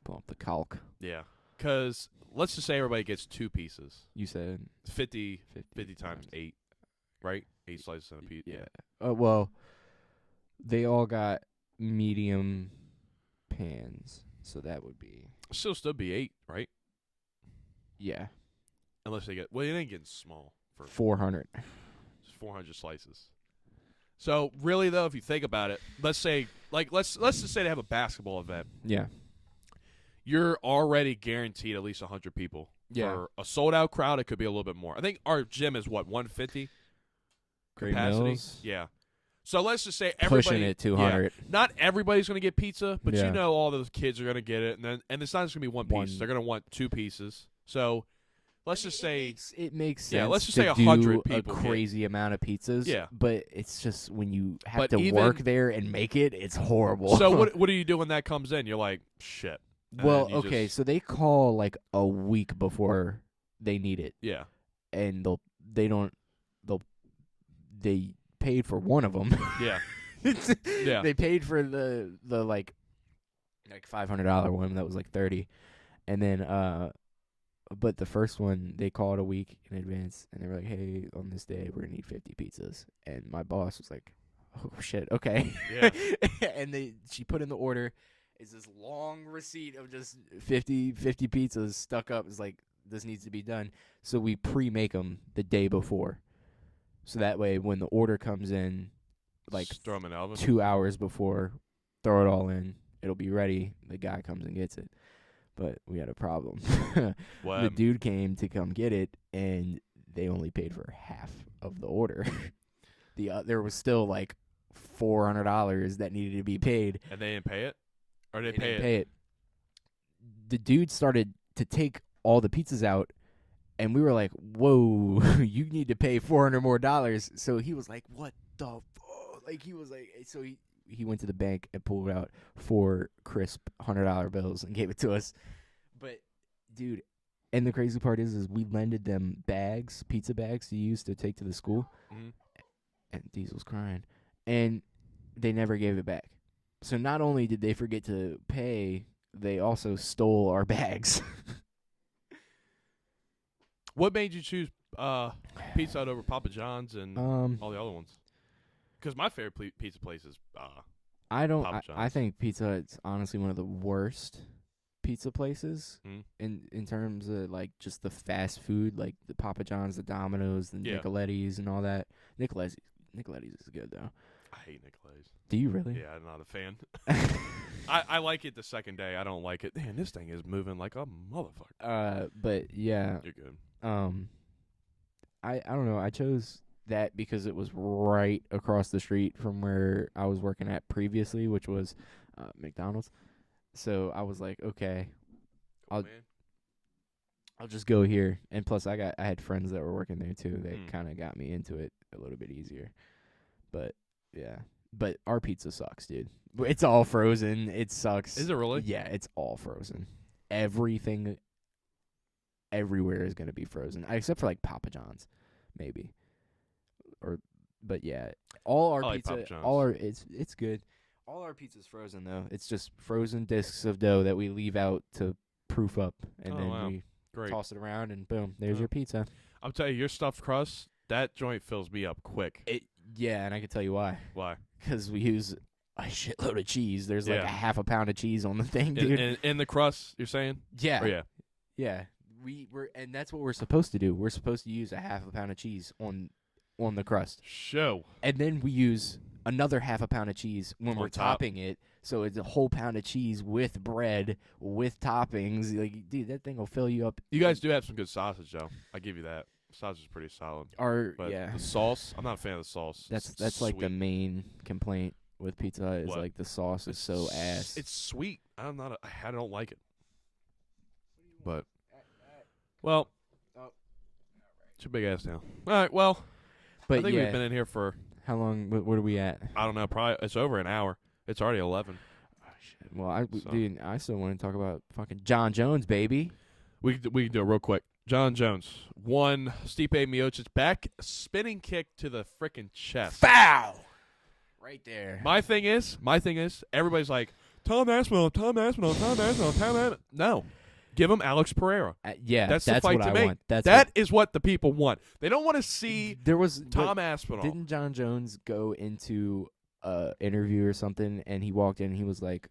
Pull up the calc. Yeah. Because let's just say everybody gets 2 pieces. You said 50 times 8, right? 8 slices on a pizza. Yeah. Well, they all got medium pans, so that would be... Still be 8, right? Yeah. Unless they get... Well, it ain't getting small. For 400. It's 400 slices. So, really, though, if you think about it, let's say... Let's just say they have a basketball event. Yeah. You're already guaranteed at least 100 people. Yeah. For a sold-out crowd, it could be a little bit more. I think our gym is, 150? Great capacity? Mills? Yeah. So let's just say everybody pushing it 200. Yeah, not everybody's going to get pizza, but Yeah. you know all those kids are going to get it, and it's not just going to be one piece. One. They're going to want 2 pieces. So let's just say it makes sense. Yeah, let's just to say do 100 people a crazy amount of pizzas. Yeah. But it's just when you have But to even- work there and make it, it's horrible. So what do you do when that comes in? You're like, shit. And Well, then you okay, just- so they call like a week before they need it, yeah. and they paid for one of them. Yeah. Yeah. They paid for the like $500 one that was like 30, and then but the first one they called a week in advance, and they were like, "Hey, on this day we're gonna need 50 pizzas," and my boss was like, "Oh shit, okay." Yeah. And she put in the order. It's this long receipt of just 50 pizzas stuck up. It's like, this needs to be done. So we pre-make them the day before. So that way when the order comes in, like Just throw 'em in the oven. 2 hours before, throw it all in. It'll be ready. The guy comes and gets it. But we had a problem. Well, The dude came to come get it, and they only paid for half of the order. There was still like $400 that needed to be paid. and they didn't pay it, or they, They pay didn't it. pay it. The dude started to take all the pizzas out, and we were like, "Whoa, you need to pay $400 more." So he was like, "What the fuck?" Like he was like, so he went to the bank and pulled out 4 crisp $100 bills and gave it to us. But dude, and the crazy part is we lended them pizza bags to use to take to the school, Mhm. and Diesel's crying, and they never gave it back. So not only did they forget to pay, they also stole our bags. What made you choose Pizza Hut over Papa John's and all the other ones? Because my favorite pizza place is I don't. Papa I John's. think Pizza Hut's honestly one of the worst pizza places Mhm. in terms of like just the fast food, like the Papa John's, the Domino's, the Yeah. Nicoletti's, and all that. Nicoletti's is good though. I hate Nicoletti's. Do you really? Yeah, I'm not a fan. I like it the second day. I don't like it. Man, this thing is moving like a motherfucker. But yeah, You're good. I don't know. I chose that because it was right across the street from where I was working at previously, which was McDonald's. So I was like, okay, Oh, I'll- man. I'll just go here. And plus, I had friends that were working there too. They Mm. kind of got me into it a little bit easier. But yeah, but our pizza sucks, dude. It's all frozen. It sucks. Is it really? Yeah, it's all frozen. Everything, everywhere is gonna be frozen, except for like Papa John's, maybe. But yeah, all our I like pizza, Papa John's. all our it's good. All our pizza's frozen though. It's just frozen discs of dough that we leave out to proof up, and Oh, then wow. we Great. toss it around, and boom, there's Yeah. your pizza. I'll tell you, your stuffed crust, that joint fills me up quick. Yeah, and I can tell you why. Why? Because we use a shitload of cheese. There's like Yeah. a half a pound of cheese on the thing, dude. In the crust, you're saying? yeah, Or yeah. yeah. And that's what we're supposed to do. We're supposed to use a half a pound of cheese on the crust, Show. and then we use another half a pound of cheese when On we're top. topping it. So it's a whole pound of cheese with bread with toppings. Like, dude, that thing will fill you up. You guys do have some good sausage, though. I give you that. Sausage is pretty solid. But Yeah. the sauce, I'm not a fan of the sauce. That's It's like the sweet. main complaint with Pizza Hut is What? like the sauce is so ass. It's sweet. I don't like it. But, well, it's your big ass now. All right, well, but I think yeah, we've been in here for, how long? What are we at? I don't know, probably, it's over an hour. It's already 11. Well, So- dude, I still want to talk about fucking Jon Jones, baby. We can do it real quick. Jon Jones won Stipe Miocic's back spinning kick to the freaking chest. Foul. Right there. My thing is, everybody's like, Tom Aspinall. No. Give him Alex Pereira. Yeah, That's that's the fight what to I make. want. That's That is what the people want. They don't want to see there was Tom but Aspinall. Didn't Jon Jones go into a interview or something, and he walked in and he was like,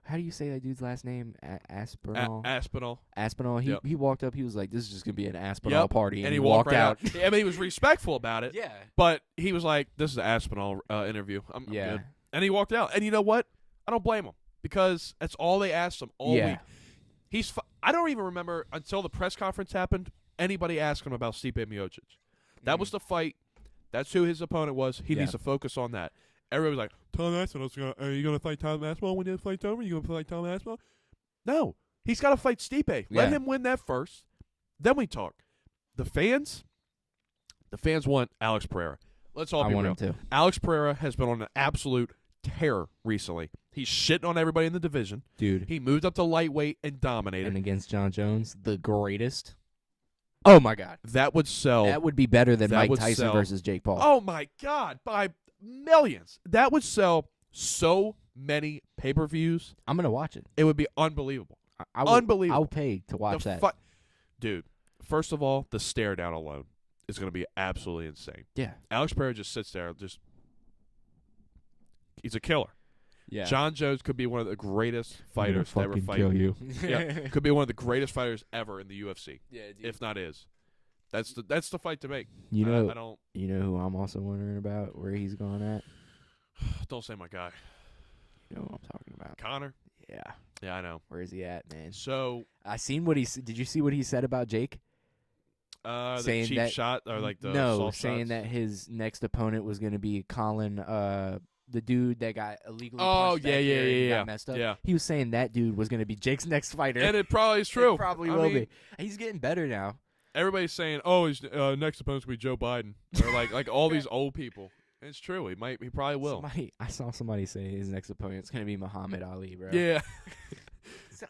"How do you say that dude's last name? Aspinall." Aspinall. Aspinall. Yep. He walked up. He was like, "This is just gonna be an Aspinall Yep. party," And he walked right out. out. I mean, he was respectful about it. Yeah. But he was like, "This is the Aspinall interview. I'm Yeah. good." And he walked out. And you know what? I don't blame him because that's all they asked him all Yeah. week. I don't even remember until the press conference happened anybody asked him about Stipe Miocic. That was the fight. That's who his opponent was. He Yeah. needs to focus on that. everybody was like, Tom Aspinall's are you gonna fight Tom Aspinall when the fight's over? You gonna fight Tom Aspinall? No, he's got to fight Stipe. Let him win that first. Then we talk. The fans want Alex Pereira. Let's all be real. I want him too. Alex Pereira has been on an absolute tear recently. He's shitting on everybody in the division. Dude. He moved up to lightweight and dominated. And against Jon Jones, the greatest. Oh, my God. That would sell. That would be better than That Mike would Tyson sell. versus Jake Paul. Oh, my God. By millions. That would sell so many pay-per-views. I'm going to watch it. It would be unbelievable. Unbelievable. I'll pay to watch that. Dude, first of all, the stare down alone is going to be absolutely insane. Yeah. Alex Pereira just sits there. He's a killer. Yeah. Jon Jones could be one of the greatest fighters to ever fight. Kill you. Yeah, could be one of the greatest fighters ever in the UFC. Yeah, dude. If not is. That's the fight to make. You know, I don't. You know who I'm also wondering about where he's going at? Don't say my guy. You know who I'm talking about? Connor. Yeah. Yeah, I know. Where is he at, man? So I seen what he. Did you see what he said about Jake? the saying cheap that, shot or like the no, soft saying shots? that his next opponent was going to be Colin, the dude that got illegally. Oh, punched yeah, back here and yeah. got messed up. Yeah. He was saying that dude was going to be Jake's next fighter. And it probably is true. It probably I will mean, be. He's getting better now. Everybody's saying, "Oh, his next opponent's gonna be Joe Biden," or like all these old people. And it's true. He probably will. I saw somebody say his next opponent's going to be Muhammad Ali, bro. Yeah.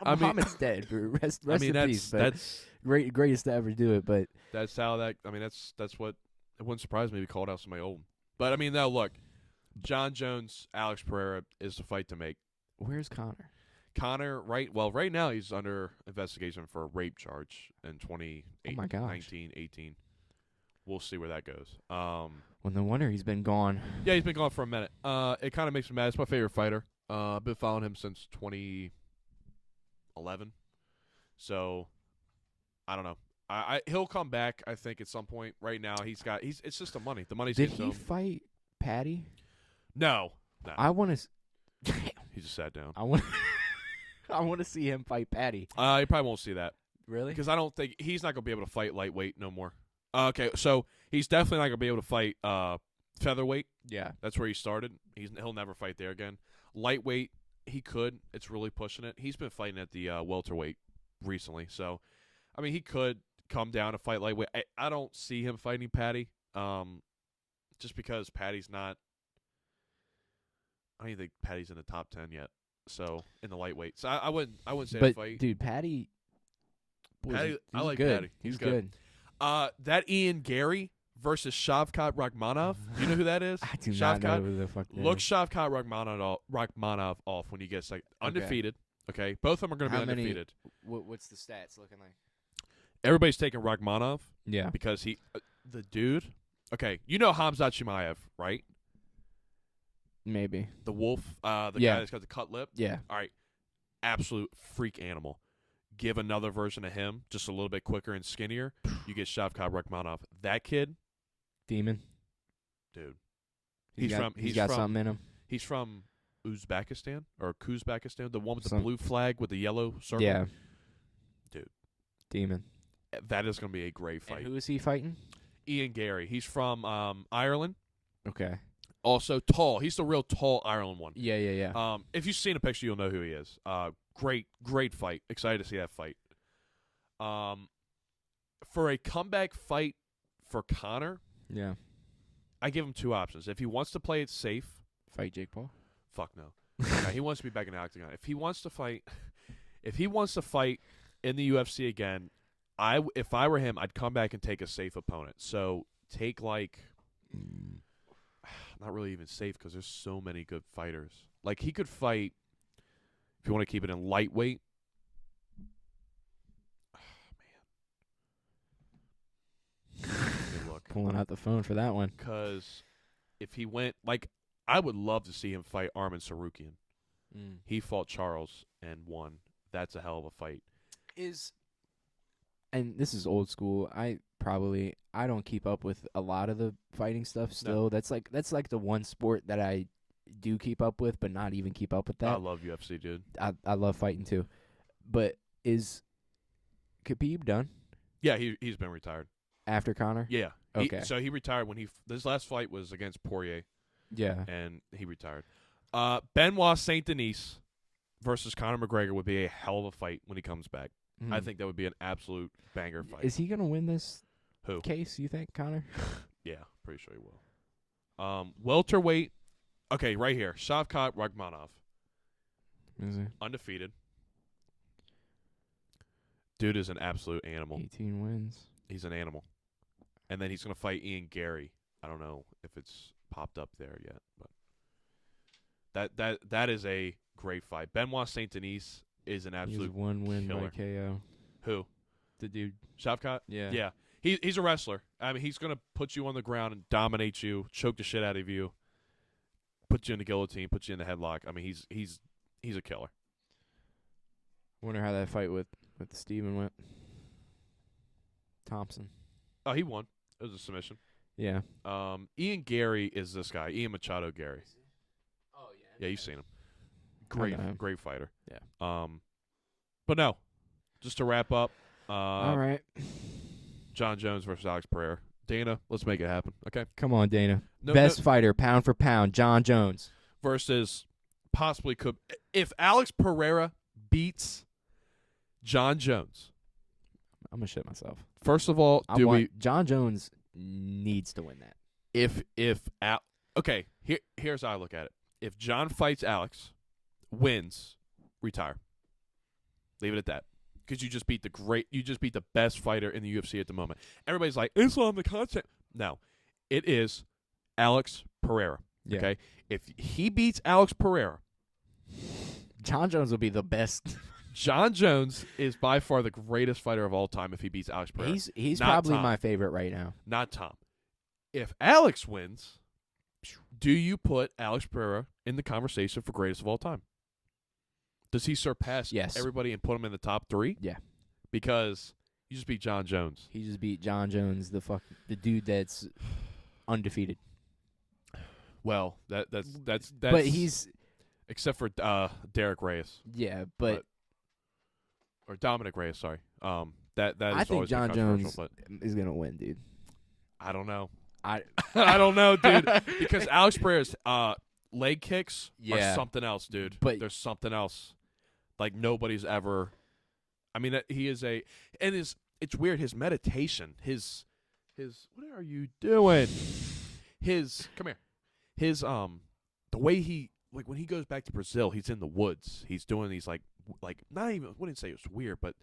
I mean- Muhammad's dead. Bro. Rest I mean, in peace. But that's greatest to ever do it. But that's how that. I mean, that's what. It wouldn't surprise me if he called out somebody old. But I mean, now look, Jon Jones, Alex Pereira is the fight to make. where's Connor? Connor, right now he's under investigation for a rape charge in 2018, Oh my gosh. 19, 18. We'll see where that goes. Well, no wonder he's been gone. Yeah, he's been gone for a minute. It kind of makes me mad. It's my favorite fighter. I've been following him since 2011. So, I don't know. He'll come back, I think, at some point. Right now, it's just the money. The money's Did getting he to him. fight Patty? No. I want to. He just sat down. I want. I want to see him fight Patty. You probably won't see that. Really? Because I don't think he's not going to be able to fight lightweight no more. Okay, so he's definitely not going to be able to fight featherweight. Yeah. That's where he started. He'll never fight there again. Lightweight, he could. It's really pushing it. He's been fighting at the welterweight recently. So, I mean, he could come down and fight lightweight. I don't see him fighting Patty just because Patty's not – I don't even think Patty's in the top 10 yet. So, in the lightweight. So, I wouldn't say a But fight. dude, Patty. Patty, I like good. Patty. He's good. That Ian Gary versus Shavkat Rakhmonov. You know who that is? I do not know who the fuck that Look is. Shavkat Rakhmonov off when he gets undefeated. Okay, both of them are going to be How many- undefeated. What's the stats looking like? Everybody's taking Rakhmonov Yeah. because the dude. Okay, you know Hamzat Chimaev, right? Maybe. The wolf, the Yeah. guy that's got the cut lip. Yeah. All right, absolute freak animal. Give another version of him, just a little bit quicker and skinnier. You get Shavkat Rakhmonov. That kid, Demon. dude. He's got from something in him. He's from Uzbekistan or Kuzbekistan, the one with the Some- blue flag with the yellow circle. Yeah. Dude. Demon. That is going to be a great fight. And who is he fighting? Ian Gary. He's from Ireland. Okay. Also tall. He's the real tall Ireland one. Yeah. If you've seen a picture, you'll know who he is. Great fight. Excited to see that fight. For a comeback fight for Connor, Yeah. I give him two options. If he wants to play it safe, Fight Jake Paul. fuck no. He wants to be back in the octagon. If he wants to fight in the UFC again, if I were him, I'd come back and take a safe opponent. So take not really even safe because there's so many good fighters. Like he could fight if you want to keep it in lightweight. Man, let me look. Pulling out the phone for that one. Because if he went I would love to see him fight Arman Sarukian. He fought Charles and won. That's a hell of a fight. And this is old school. I don't keep up with a lot of the fighting stuff still. No. That's like the one sport that I do keep up with, but not even keep up with that. I love UFC, dude. I love fighting too. But is Khabib done Yeah, he's been retired. after Connor? Yeah. Okay. So he retired when this last fight was against Poirier. Yeah. and he retired. Benoit Saint Denis versus Conor McGregor would be a hell of a fight when he comes back. I think that would be an absolute banger fight. Is he gonna win this Who? case? You think, Connor? Yeah, pretty sure he will. Welterweight. Okay, right here. Shavkat Rakhmonov, Is he? undefeated. Dude is an absolute animal. 18 wins. He's an animal. And then he's going to fight Ian Gary. I don't know if it's popped up there yet, but that is a great fight. Benoit Saint Denis is an He has absolute 1 win killer. by KO. Who? The dude. Shavkat? Yeah. Yeah. He's a wrestler. I mean, he's going to put you on the ground and dominate you, choke the shit out of you, put you in the guillotine, put you in the headlock. I mean, he's a killer. Wonder how that fight with Steven went. Thompson. Oh, he won. It was a submission. Yeah. Ian Gary is this guy. Ian Machado Gary. Oh Yeah, you've seen him. I know him. Great fighter. Yeah. But no, just to wrap up. All right. Jon Jones versus Alex Pereira. Dana, let's make it happen. Okay. Come on, Dana. No, Best fighter, pound for pound, Jon Jones. versus possibly could if Alex Pereira beats Jon Jones. I'm gonna shit myself. First of all, Jon Jones needs to win that. Here's how I look at it. If Jon fights Alex, wins, retire. Leave it at that. Because you just beat the best fighter in the UFC at the moment. Everybody's like, it's on the content. No, it is Alex Pereira. Yeah. Okay, if he beats Alex Pereira, Jon Jones will be the best. Jon Jones is by far the greatest fighter of all time. If he beats Alex Pereira, he's Not probably Tom. my favorite right now. Not Tom. If Alex wins, do you put Alex Pereira in the conversation for greatest of all time? Does he surpass Yes. everybody and put him in the top 3? Yeah. Because you just beat Jon Jones. He just beat Jon Jones, the dude that's undefeated. Well, that's But he's except for Derek Reyes but or Dominic Reyes. Sorry, that is I think always been Jon Jones controversial, is gonna win, dude. but I don't know. I don't know, dude. Because Alex Pereira's leg kicks are Yeah. something else, dude. But- there's something else. Like nobody's ever. I mean, he is it's weird. His meditation, his. What are you doing? Come here. His the way he when he goes back to Brazil, he's in the woods. He's doing these like not even. I wouldn't say it was weird, but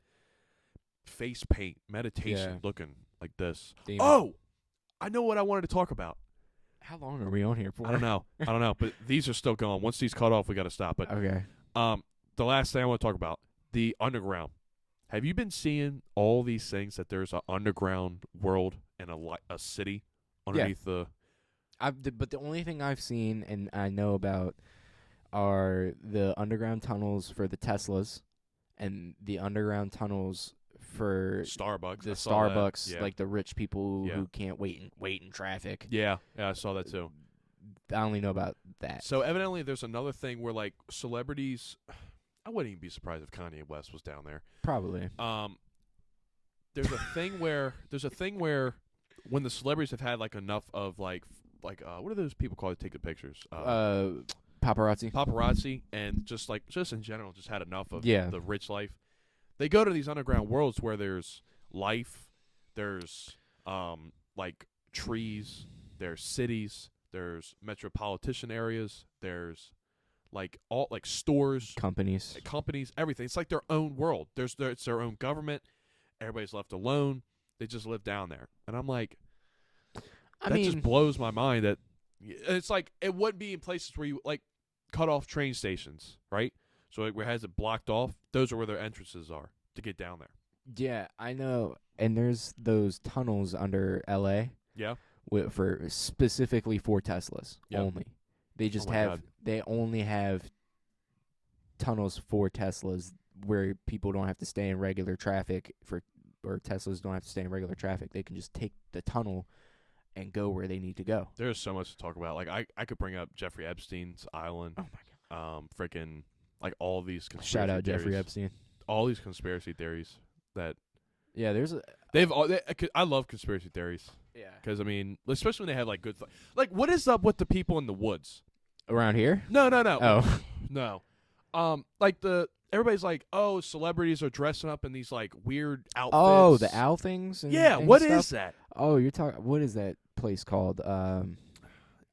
face paint meditation, Yeah. looking like this. Demon. Oh, I know what I wanted to talk about. How long are we on here for? I don't know, but these are still going. Once these cut off, we got to stop. But Okay. the last thing I want to talk about, the underground. Have you been seeing all these things that there's an underground world and a city underneath the? But the only thing I've seen and I know about are the underground tunnels for the Teslas and the underground tunnels for Starbucks. the I saw that. Starbucks, Yeah. like the rich people Yeah. who can't wait in traffic. Yeah, I saw that too. I only know about that. So evidently, there's another thing where like celebrities. I wouldn't even be surprised if Kanye West was down there. Probably. There's a thing where when the celebrities have had like enough of like what are those people called to take the pictures? Paparazzi. Paparazzi, and just in general, just had enough of Yeah. the rich life. They go to these underground worlds where there's life, there's like trees, there's cities, there's metropolitan areas, there's like all like stores, Companies. companies, everything. It's like their own world. It's their own government. Everybody's left alone. They just live down there, and I'm like, I that mean, just blows my mind. That it's like it wouldn't be in places where you like cut off train stations, right? So like, where it has it blocked off, those are where their entrances are to get down there. yeah, I know. And there's those tunnels under LA Yeah. for specifically for Teslas Yep. only. They just my have God. they only have tunnels for Teslas where people don't have to stay in regular traffic or Teslas don't have to stay in regular traffic. They can just take the tunnel and go where they need to go. There's so much to talk about. Like I could bring up Jeffrey Epstein's island. Oh my god. Freaking like all these conspiracy Shout out theories. Jeffrey Epstein. All these conspiracy theories that Yeah, there's a I love conspiracy theories. Yeah. Because I mean, especially when they have like good, like what is up with the people in the woods? Around here? No. Oh. No. Like everybody's like, oh, celebrities are dressing up in these like weird outfits. Oh, the owl things? And what stuff? is that? Oh, you're talking. What is that place called?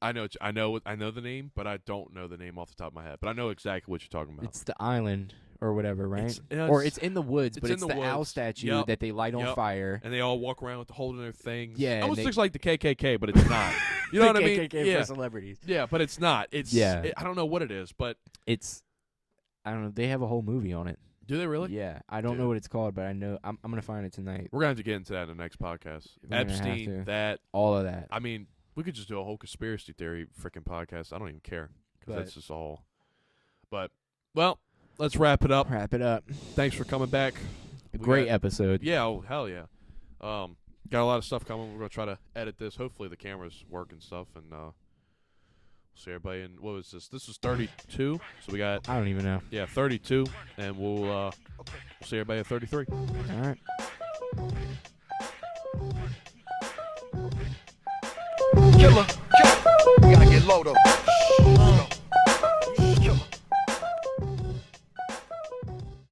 I know the name, but I don't know the name off the top of my head. But I know exactly what you're talking about. It's the island or whatever, right? It's or it's in the woods, but in it's the the owl woods. statue Yep. that they light on Yep. fire. And they all walk around with holding their things. Yeah, Almost and looks like the KKK, but it's not. You know what I mean? KKK Yeah. for celebrities. Yeah, but it's not. It's I don't know what it is, but I don't know. They have a whole movie on it. do they really? Yeah, I don't know what it's called, but I know I'm gonna find it tonight. We're gonna have to get into that in the next podcast. We're gonna have Epstein, to. that. All of that. I mean, we could just do a whole conspiracy theory freaking podcast. I don't even care because that's just all. But well, let's wrap it up. Wrap it up. Thanks for coming back. Great episode. Yeah, oh hell yeah. Got a lot of stuff coming. We're gonna try to edit this. Hopefully the cameras work and stuff, and we'll see everybody. And what was this? This was 32. So we got I don't even know. 32, and we'll see everybody at 33. All right. Killer, you gotta get low though.